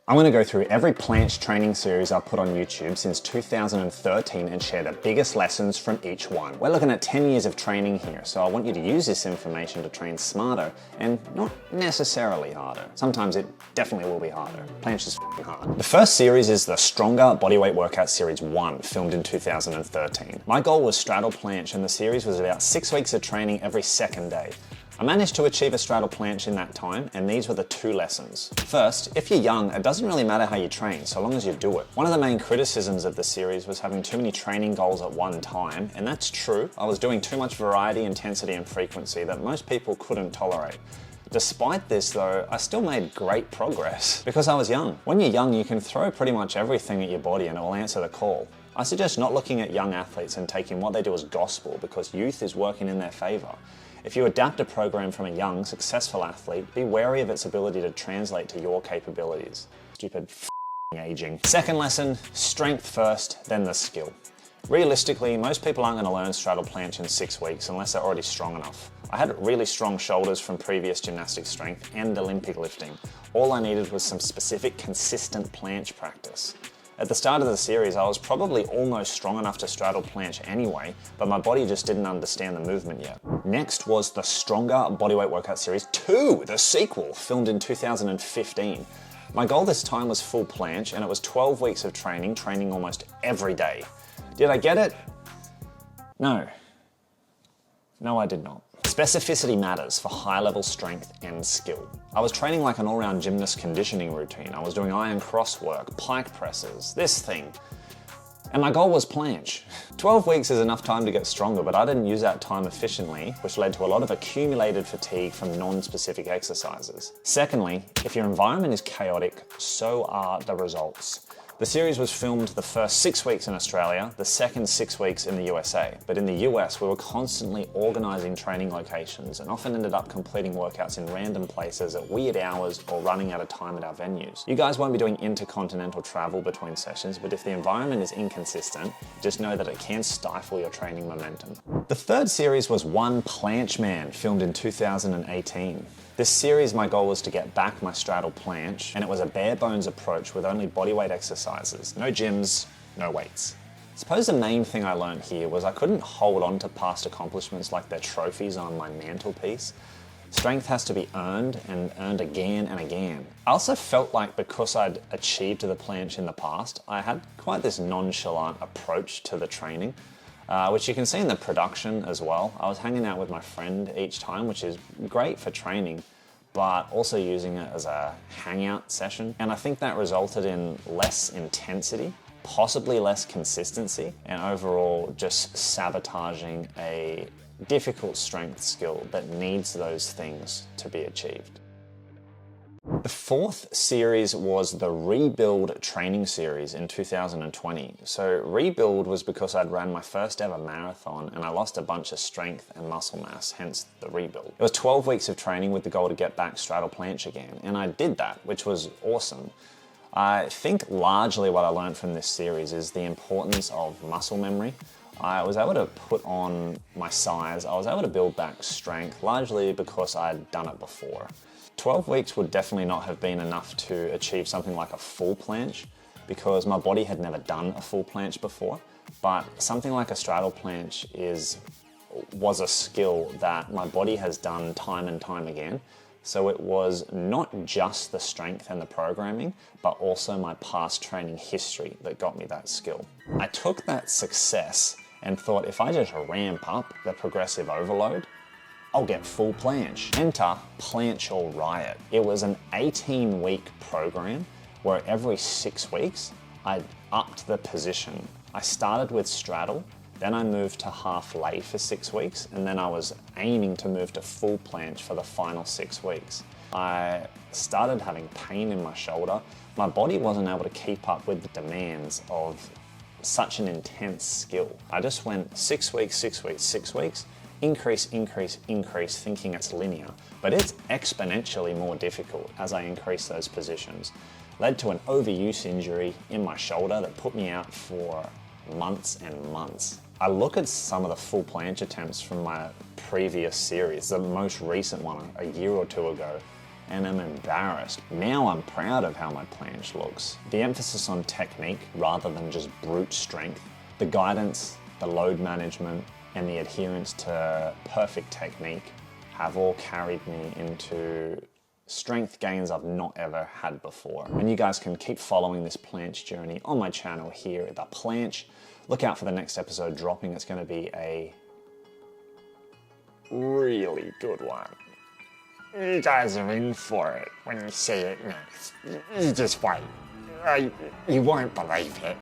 I'm going to go through every planche training series I've put on YouTube since 2013 and share the biggest lessons from each one. We're looking at 10 years of training here, so I want you to use this information to train smarter and not necessarily harder. Sometimes it definitely will be harder. Planche is f***ing hard. The first series is the Stronger Bodyweight Workout Series 1, filmed in 2013. My goal was straddle planche, and the series was about 6 weeks of training every second day. I managed to achieve a straddle planche in that time, and these were the 2 lessons. First, if you're young, it doesn't really matter how you train, so long as you do it. One of the main criticisms of the series was having too many training goals at one time, and that's true. I was doing too much variety, intensity, and frequency that most people couldn't tolerate. Despite this though, I still made great progress because I was young. When you're young, you can throw pretty much everything at your body and it will answer the call. I suggest not looking at young athletes and taking what they do as gospel because youth is working in their favor. If you adapt a program from a young, successful athlete, be wary of its ability to translate to your capabilities. Stupid aging. Second lesson, strength first, then the skill. Realistically, most people aren't going to learn straddle planche in 6 weeks unless they're already strong enough. I had really strong shoulders from previous gymnastic strength and Olympic lifting. All I needed was some specific, consistent planche practice. At the start of the series, I was probably almost strong enough to straddle planche anyway, but my body just didn't understand the movement yet. Next was the Stronger Bodyweight Workout Series 2, the sequel, filmed in 2015. My goal this time was full planche, and it was 12 weeks of training almost every day. Did I get it? No. No, I did not. Specificity matters for high-level strength and skill. I was training like an all-round gymnast conditioning routine. I was doing iron cross work, pike presses, this thing. And my goal was planche. 12 weeks is enough time to get stronger, but I didn't use that time efficiently, which led to a lot of accumulated fatigue from non-specific exercises. Secondly, if your environment is chaotic, so are the results. The series was filmed the first 6 weeks in Australia, the second 6 weeks in the USA. But in the US, we were constantly organising training locations and often ended up completing workouts in random places at weird hours or running out of time at our venues. You guys won't be doing intercontinental travel between sessions, but if the environment is inconsistent, just know that it can stifle your training momentum. The third series was One Planche Man, filmed in 2018. This series, my goal was to get back my straddle planche, and it was a bare bones approach with only bodyweight exercises. No gyms, no weights. I suppose the main thing I learned here was I couldn't hold on to past accomplishments like they're trophies on my mantelpiece. Strength has to be earned and earned again and again. I also felt like because I'd achieved the planche in the past, I had quite this nonchalant approach to the training. Which you can see in the production as well. I was hanging out with my friend each time, which is great for training, but also using it as a hangout session. And I think that resulted in less intensity, possibly less consistency, and overall just sabotaging a difficult strength skill that needs those things to be achieved. The fourth series was the Rebuild training series in 2020. So Rebuild was because I'd ran my first ever marathon and I lost a bunch of strength and muscle mass, hence the Rebuild. It was 12 weeks of training with the goal to get back straddle planche again, and I did that, which was awesome. I think largely what I learned from this series is the importance of muscle memory. I was able to put on my size, I was able to build back strength, largely because I'd done it before. 12 weeks would definitely not have been enough to achieve something like a full planche because my body had never done a full planche before, but something like a straddle planche was a skill that my body has done time and time again. So it was not just the strength and the programming, but also my past training history that got me that skill. I took that success and thought if I just ramp up the progressive overload, I'll get full planche. Enter Planche or Riot. It was an 18-week program where every 6 weeks I upped the position. I started with straddle, then I moved to half lay for 6 weeks, and then I was aiming to move to full planche for the final 6 weeks. I started having pain in my shoulder. My body wasn't able to keep up with the demands of such an intense skill. I just went 6 weeks, 6 weeks, 6 weeks, increase, increase, increase, thinking it's linear, but it's exponentially more difficult as I increase those positions. Led to an overuse injury in my shoulder that put me out for months and months. I look at some of the full planche attempts from my previous series, the most recent one a year or two ago, and I'm embarrassed. Now I'm proud of how my planche looks. The emphasis on technique rather than just brute strength, the guidance, the load management, and the adherence to perfect technique have all carried me into strength gains I've not ever had before. And you guys can keep following this planche journey on my channel here at The Planche. Look out for the next episode dropping. It's going to be a really good one. You guys are in for it when you see it next. You just wait. You won't believe it.